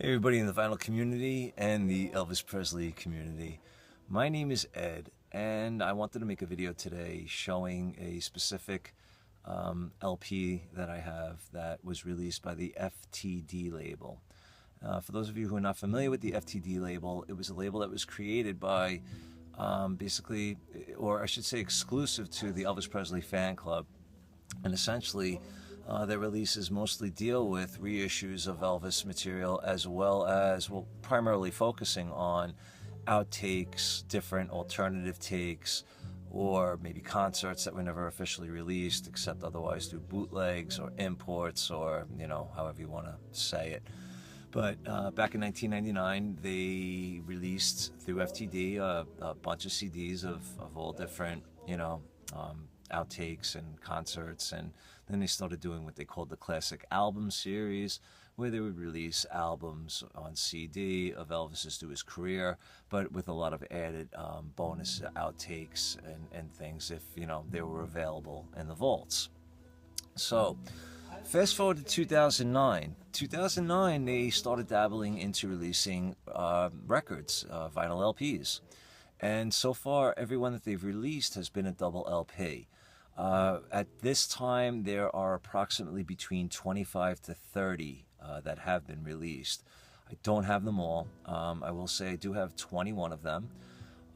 Hey everybody in the vinyl community and the Elvis Presley community. My name is Ed, and I wanted to make a video today showing a specific LP that I have that was released by the FTD label. For those of you who are not familiar with the FTD label, it was a label that was created by basically, or I should say exclusive to the Elvis Presley Fan Club. And essentially, their releases mostly deal with reissues of Elvis material, as well as, well, primarily focusing on outtakes, different alternative takes, or maybe concerts that were never officially released, except otherwise through bootlegs or imports, or, however you want to say it. But back in 1999, they released through FTD a bunch of CDs of all different, outtakes and concerts, and then they started doing what they called the Classic Album series, where they would release albums on CD of Elvis's through his career, but with a lot of added bonus outtakes and things if, they were available in the vaults. So fast forward to 2009. 2009, they started dabbling into releasing records, vinyl LPs. And so far, every one that they've released has been a double LP. At this time, there are approximately between 25 to 30 that have been released. I don't have them all. I will say I do have 21 of them.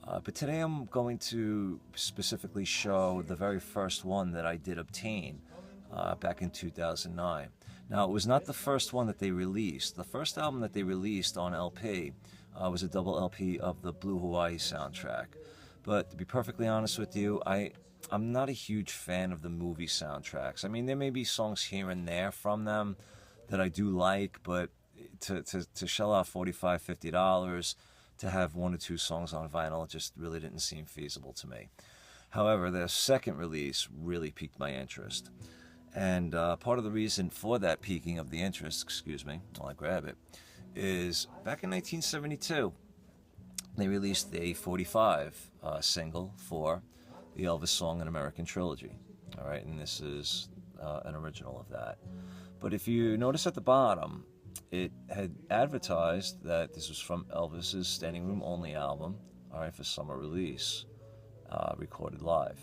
But today I'm going to specifically show the very first one that I did obtain back in 2009. Now, it was not the first one that they released. The first album that they released on LP was a double LP of the Blue Hawaii soundtrack. But to be perfectly honest with you, I'm not a huge fan of the movie soundtracks. I mean, there may be songs here and there from them that I do like, but to shell out $45, $50 to have one or two songs on vinyl just really didn't seem feasible to me. However, their second release really piqued my interest. And part of the reason for that piquing of the interest, while I grab it, is back in 1972, they released a 45 single for the Elvis Song and American Trilogy. All right, and this is an original of that. But if you notice at the bottom, it had advertised that this was from Elvis's Standing Room Only album, all right, for summer release, recorded live.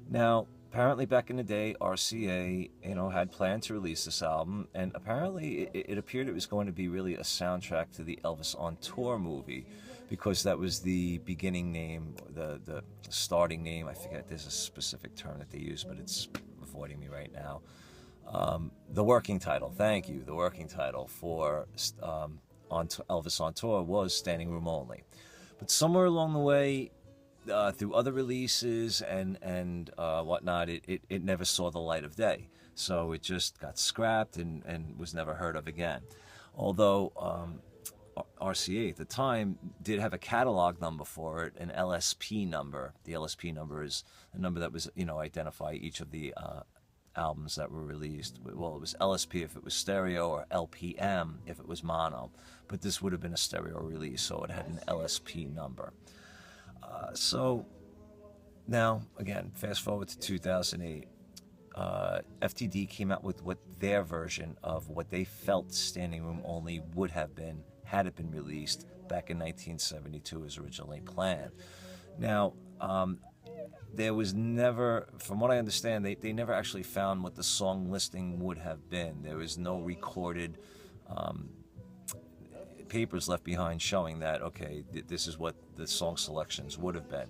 Now, apparently back in the day, RCA, had planned to release this album, and apparently it appeared it was going to be really a soundtrack to the Elvis on Tour movie, because that was the beginning name, the starting name. I forget, there's a specific term that they use, but it's avoiding me right now. The working title, thank you, the working title for Elvis on Tour was Standing Room Only. But somewhere along the way, through other releases and whatnot, it never saw the light of day. So it just got scrapped and was never heard of again. Although RCA at the time did have a catalog number for it, an LSP number. The LSP number is a number that was, identify each of the albums that were released. Well, it was LSP if it was stereo, or LPM if it was mono. But this would have been a stereo release, so it had an LSP number. So now, again, fast forward to 2008, FTD came out with what their version of what they felt Standing Room Only would have been had it been released back in 1972 as originally planned. Now, there was never, from what I understand, they never actually found what the song listing would have been. There was no recorded papers left behind showing that, okay, this is what the song selections would have been.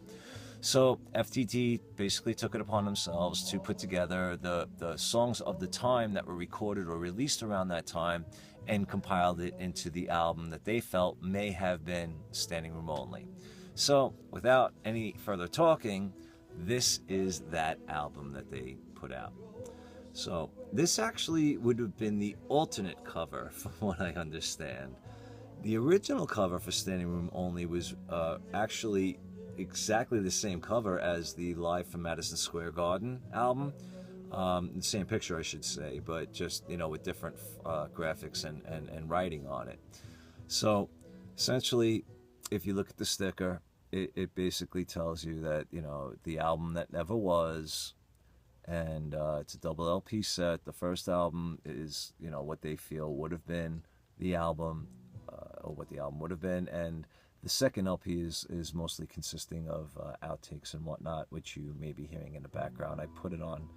So FTD basically took it upon themselves to put together the songs of the time that were recorded or released around that time and compiled it into the album that they felt may have been Standing Room Only. So without any further talking, this is that album that they put out. So this actually would have been the alternate cover, from what I understand. The original cover for Standing Room Only was actually exactly the same cover as the Live from Madison Square Garden album. The same picture, I should say, but just, with different graphics and writing on it. So essentially, if you look at the sticker, it basically tells you that, the album that never was, and it's a double LP set. The first album is, what they feel would have been the album what the album would have been. And the second LP is mostly consisting of outtakes and whatnot, which you may be hearing in the background. I put it on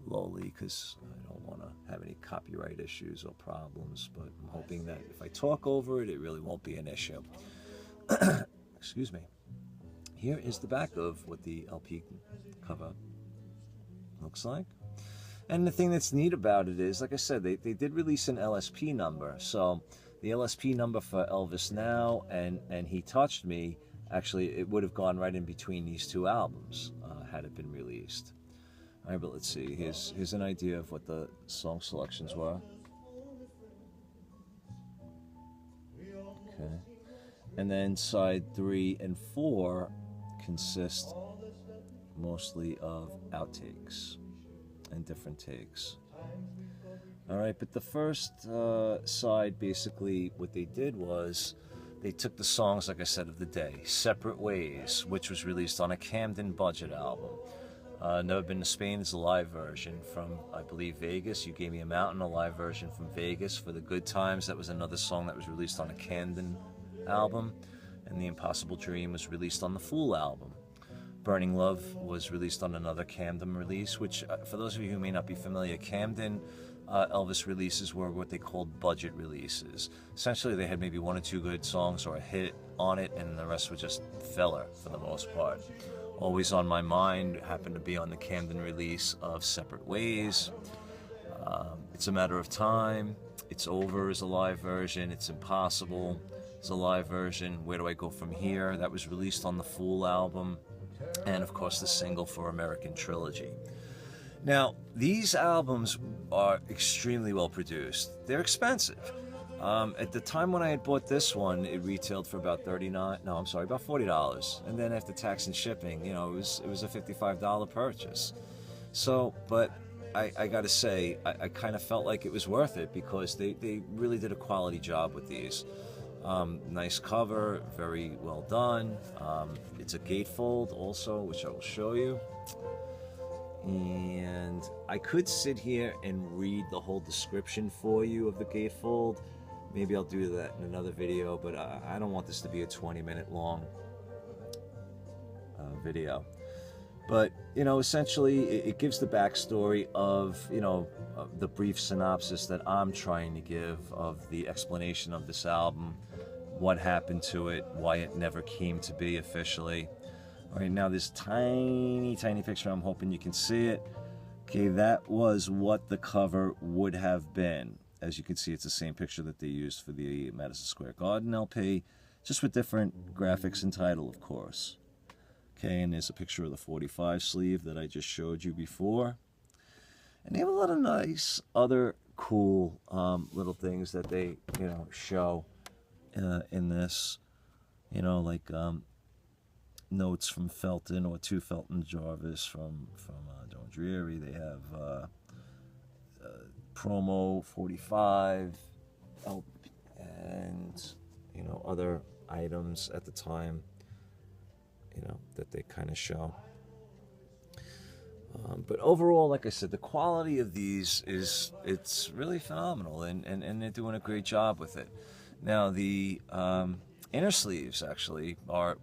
lowly because I don't want to have any copyright issues or problems, but I'm hoping that if I talk over it, it really won't be an issue. Excuse me. Here is the back of what the LP cover looks like. And the thing that's neat about it is, like I said, they did release an LSP number. So the LSP number for Elvis Now and He Touched Me, actually, it would have gone right in between these two albums had it been released. All right, but let's see. Here's an idea of what the song selections were. Okay. And then side 3 and 4 consist mostly of outtakes and different takes. All right, but the first side, basically what they did was they took the songs, like I said, of the day, Separate Ways, which was released on a Camden budget album. Never Been to Spain is a live version from, I believe, Vegas. You Gave Me a Mountain, a live version from Vegas. For the Good Times, that was another song that was released on a Camden album. And The Impossible Dream was released on the Fool album. Burning Love was released on another Camden release, which, for those of you who may not be familiar, Camden Elvis releases were what they called budget releases. Essentially, they had maybe 1 or 2 good songs or a hit on it, and the rest were just filler for the most part. Always on My Mind happened to be on the Camden release of Separate Ways. It's a Matter of Time. It's Over is a live version. It's Impossible is a live version. Where Do I Go From Here? That was released on the Fool album. And of course the single for American Trilogy. Now, these albums are extremely well produced. They're expensive. At the time when I had bought this one, it retailed for about about $40. And then after tax and shipping, it was a $55 purchase. So, but I gotta say, I kind of felt like it was worth it because they really did a quality job with these. Nice cover, very well done. It's a gatefold also, which I will show you. And I could sit here and read the whole description for you of the gatefold. Maybe I'll do that in another video, but I don't want this to be a 20-minute long video. But, essentially it gives the backstory of, the brief synopsis that I'm trying to give of the explanation of this album, what happened to it, why it never came to be officially. All right, now this tiny picture, I'm hoping you can see it. Okay, that was what the cover would have been. As you can see, it's the same picture that they used for the Madison Square Garden LP, just with different graphics and title, of course. Okay, and there's a picture of the 45 sleeve that I just showed you before. And they have a lot of nice other cool little things that they, show in this, like notes from Felton or to Felton Jarvis from Joan Dreary. They have promo 45 and other items at the time that they kind of show. But overall, like I said, the quality of these it's really phenomenal, and they're doing a great job with it. Now the inner sleeves actually are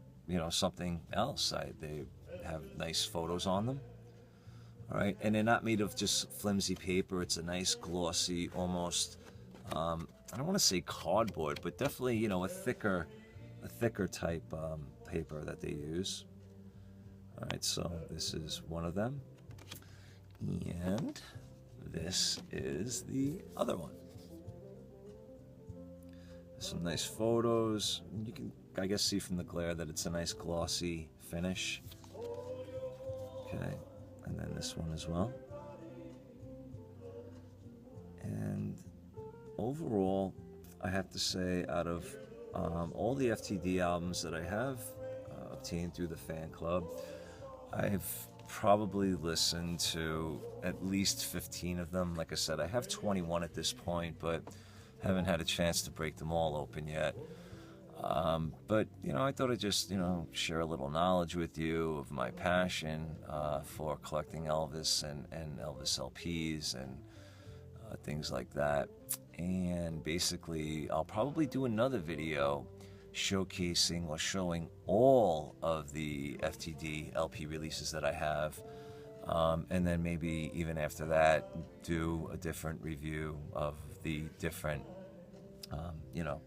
something else. They have nice photos on them. All right, and they're not made of just flimsy paper. It's a nice glossy, almost I don't want to say cardboard, but definitely a thicker type paper that they use. All right, so this is one of them, and this is the other one. Some nice photos. You can, I guess, see from the glare that it's a nice glossy finish. Okay, and then this one as well. And overall, I have to say, out of all the FTD albums that I have obtained through the fan club, I've probably listened to at least 15 of them. Like I said, I have 21 at this point, but haven't had a chance to break them all open yet. But, I thought I'd just, share a little knowledge with you of my passion for collecting Elvis and Elvis LPs and things like that. and basically I'll probably do another video showcasing or showing all of the FTD LP releases that I have, and then maybe even after that do a different review of the different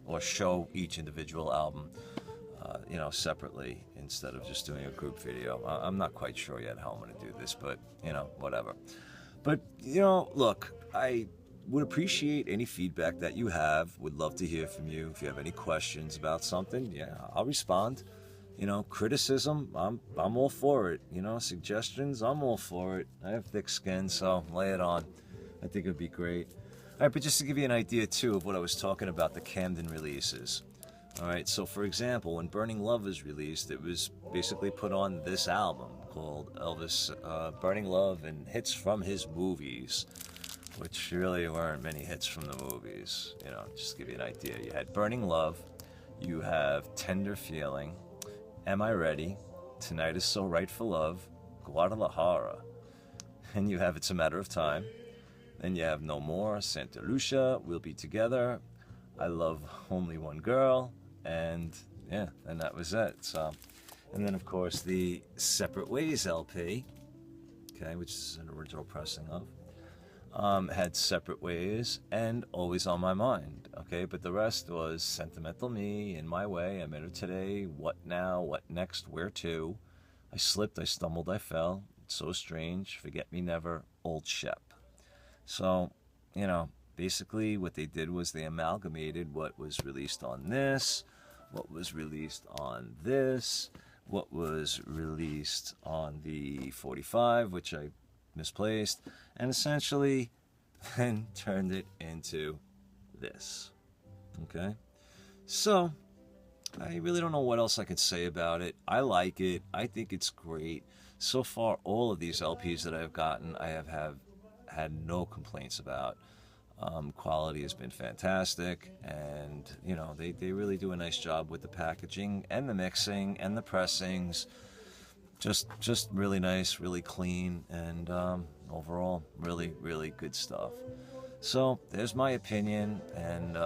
or show each individual album separately instead of just doing a group video. I'm not quite sure yet how I'm going to do this, but whatever. But look, I would appreciate any feedback that you have. Would love to hear from you. If you have any questions about something, yeah, I'll respond. Criticism, I'm all for it. Suggestions, I'm all for it. I have thick skin, so lay it on. I think it'd be great. All right, but just to give you an idea too of what I was talking about, the Camden releases. All right, so for example, when Burning Love was released, it was basically put on this album called Elvis Burning Love and Hits from His Movies, which really weren't many hits from the movies. Just to give you an idea. You had Burning Love, you have Tender Feeling, Am I Ready, Tonight Is So Right for Love, Guadalajara, and you have It's a Matter of Time. Then you have No More, Santa Lucia, We'll Be Together, I Love Only One Girl, and yeah, and that was it. So, and then of course the Separate Ways LP, okay, which is an original pressing of, had Separate Ways and Always on My Mind, okay, but the rest was Sentimental Me, In My Way, I Met Her Today, What Now, What Next, Where To, I Slipped, I Stumbled, I Fell, It's So Strange, Forget Me Never, Old Shep. So, basically what they did was they amalgamated what was released on this, what was released on this, what was released on the 45, which I misplaced, and essentially then turned it into this. Okay? So, I really don't know what else I could say about it. I like it. I think it's great. So far, all of these LPs that I've gotten, I have had no complaints about. Quality has been fantastic, and they really do a nice job with the packaging and the mixing and the pressings. Just really nice, really clean, and overall really, really good stuff. So there's my opinion, and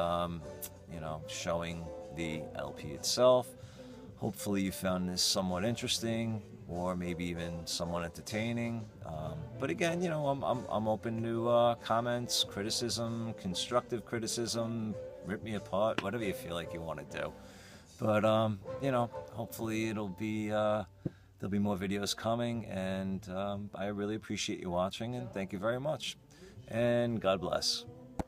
showing the LP itself. Hopefully you found this somewhat interesting, or maybe even somewhat entertaining. But again, I'm open to comments, criticism, constructive criticism, rip me apart, whatever you feel like you want to do. But hopefully there'll be more videos coming, and I really appreciate you watching, and thank you very much. And God bless.